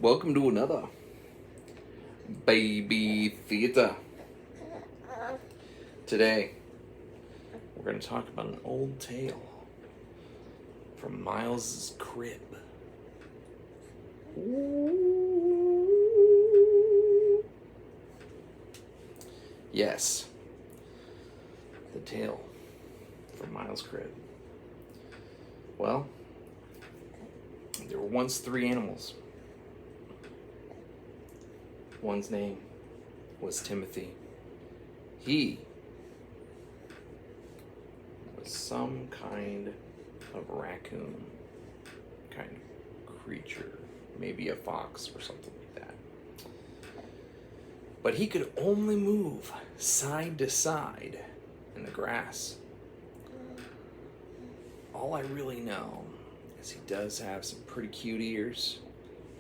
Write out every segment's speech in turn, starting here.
Welcome to another Baby Theater. Today, we're going to talk about an old tale from Miles's crib. Ooh. Yes, the tale from Miles' crib. Well, there were once three animals. One's name was Timothy. He was some kind of raccoon kind of creature, maybe a fox or something like that. But he could only move side to side in the grass. All I really know is he does have some pretty cute ears.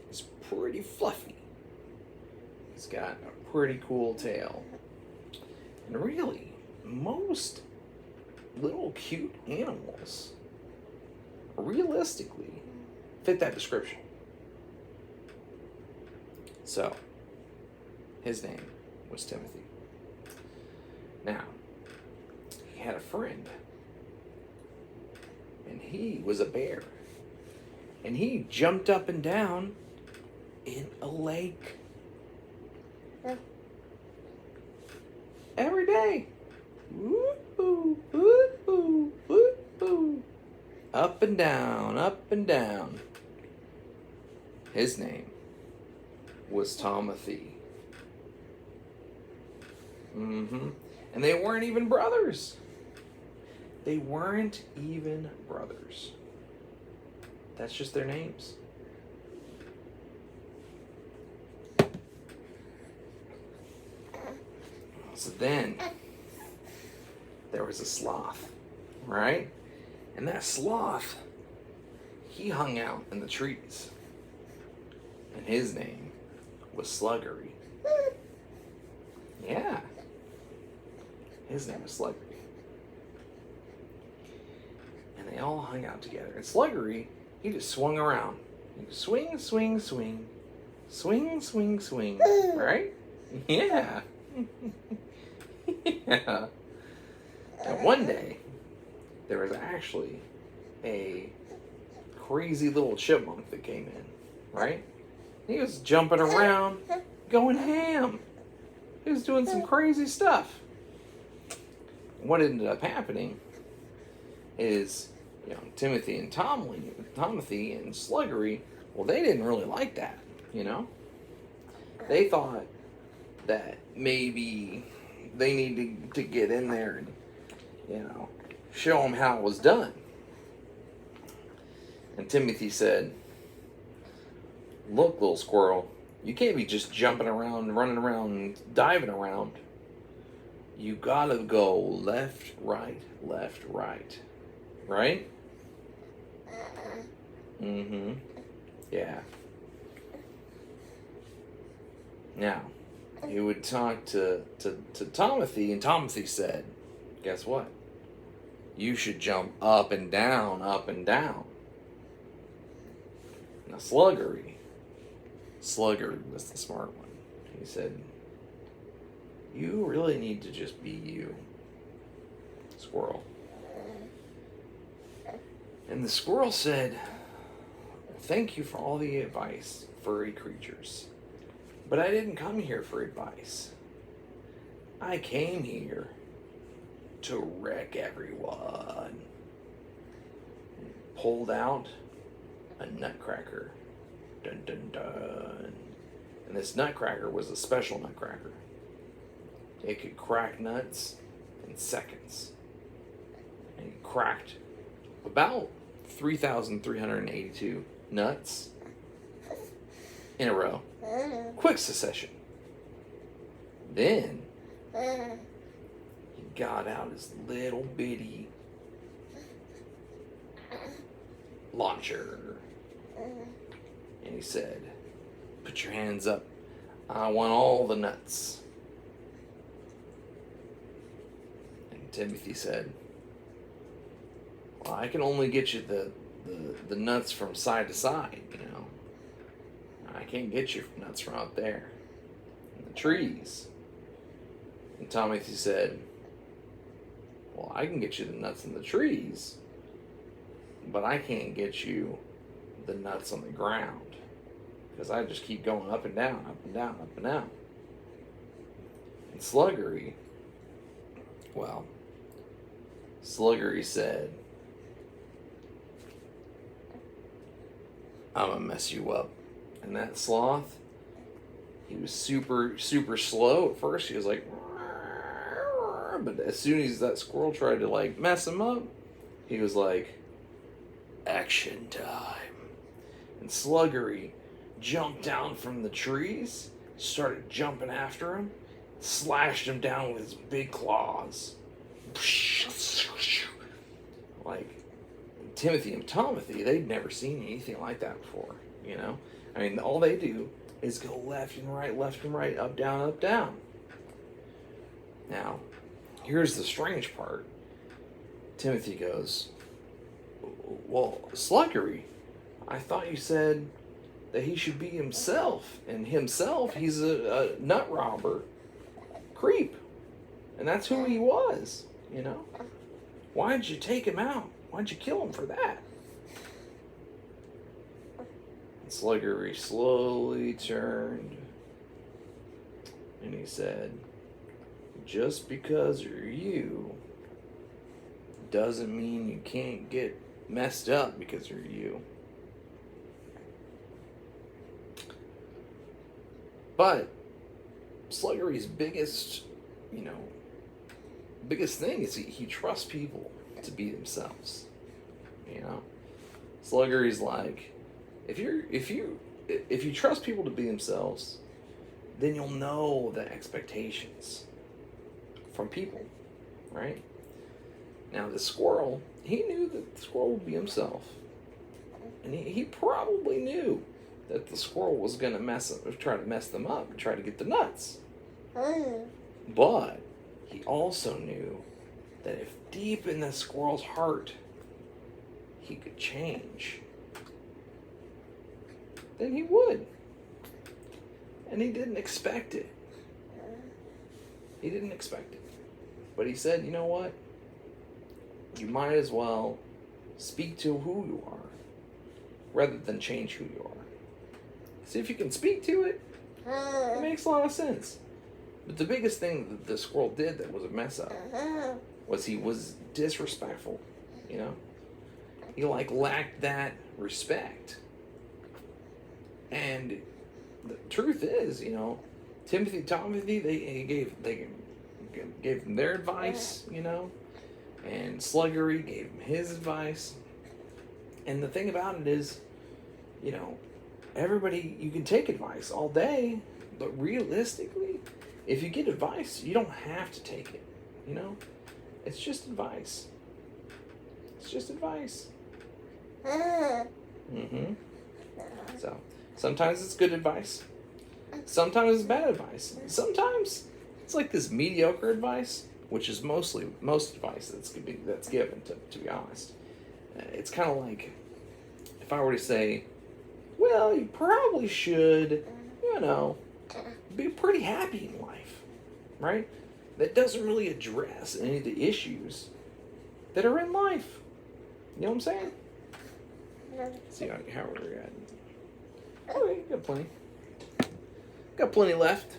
He's pretty fluffy. He's got a pretty cool tail. And really, most little cute animals realistically fit that description. So, his name was Timothy. Now, he had a friend, and he was a bear. And he jumped up and down in a lake. Every day. Woo-hoo, woo-hoo, woo-hoo. Up and down, up and down. His name was Tomothy. And they weren't even brothers. They weren't even brothers. That's just their names. So then, there was a sloth, right? And that sloth, he hung out in the trees. And his name was Sluggery. Yeah. His name was Sluggery. And they all hung out together. And Sluggery, he just swung around. He could swing, swing, swing. Swing, swing, swing. Right? Yeah. Yeah. And one day, there was actually a crazy little chipmunk that came in, right? He was jumping around, going ham. He was doing some crazy stuff. What ended up happening is, Timothy and Tomothy and Sluggery, well, they didn't really like that, They thought that maybe they needed to get in there and, show them how it was done. And Timothy said, "Look, little squirrel, you can't be just jumping around, running around, diving around. You gotta go left, right, right? Yeah. Now, he would talk to Tomothy, and Tomothy said, guess what? You should jump up and down, up and down. Now, Sluggery was the smart one. He said, you really need to just be you, squirrel. And the squirrel said, thank you for all the advice, furry creatures. But I didn't come here for advice. I came here to wreck everyone. Pulled out a nutcracker. Dun dun dun. And this nutcracker was a special nutcracker. It could crack nuts in seconds. And it cracked about 3,382 nuts in a row. Quick succession. Then he got out his little bitty launcher. And he said, put your hands up. I want all the nuts. And Timothy said, well, I can only get you the nuts from side to side, I can't get your nuts from out there in the trees. And Timothy said, well, I can get you the nuts in the trees, but I can't get you the nuts on the ground, because I just keep going up and down, up and down, up and down. And Sluggery said, I'm gonna mess you up. And that sloth, he was super, super slow at first. He was like, but as soon as that squirrel tried to like mess him up, he was like, action time. And Sluggery jumped down from the trees, started jumping after him, slashed him down with his big claws. Like, Timothy and Tomothy, they'd never seen anything like that before, you know? I mean, all they do is go left and right, up, down, up, down. Now, here's the strange part. Timothy goes, well, Sluggery, I thought you said that he should be himself. And himself, he's a nut robber, creep. And that's who he was, you know? Why'd you take him out? Why'd you kill him for that? And Sluggery slowly turned and he said, just because you're you doesn't mean you can't get messed up because you're you. But Sluggery's biggest thing is he trusts people to be themselves. You know, Sluggery's like, if you trust people to be themselves, then you'll know the expectations from people, right? Now the squirrel, he knew that the squirrel would be himself, and he probably knew that the squirrel was gonna try to mess them up and try to get the nuts. But he also knew that if deep in the squirrel's heart he could change, then he would. And he didn't expect it. He didn't expect it. But he said, you know what? You might as well speak to who you are rather than change who you are. See, if you can speak to it, it makes a lot of sense. But the biggest thing that the squirrel did that was a mess up was he was disrespectful, you know? He lacked that respect. And the truth is, you know, Tomothy, they gave them their advice, you know, and Sluggery gave him his advice. And the thing about it is, you know, everybody, you can take advice all day, but realistically, if you get advice, you don't have to take it, you know? It's just advice. It's just advice. Mm-hmm. So, sometimes it's good advice. Sometimes it's bad advice. Sometimes it's like this mediocre advice, which is most advice that's given, to be honest. It's kind of like if I were to say, well, you probably should, you know, be pretty happy in life, right? That doesn't really address any of the issues that are in life. You know what I'm saying? Let's see how we're at. Okay, got plenty. Got plenty left.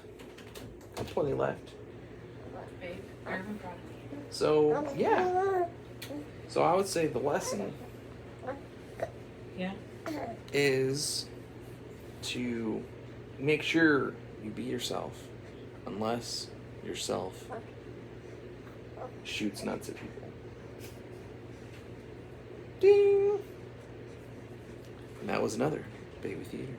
So, yeah. So I would say the lesson is to make sure you be yourself, unless yourself shoots nuts at people. Ding! And that was another Baby Theater.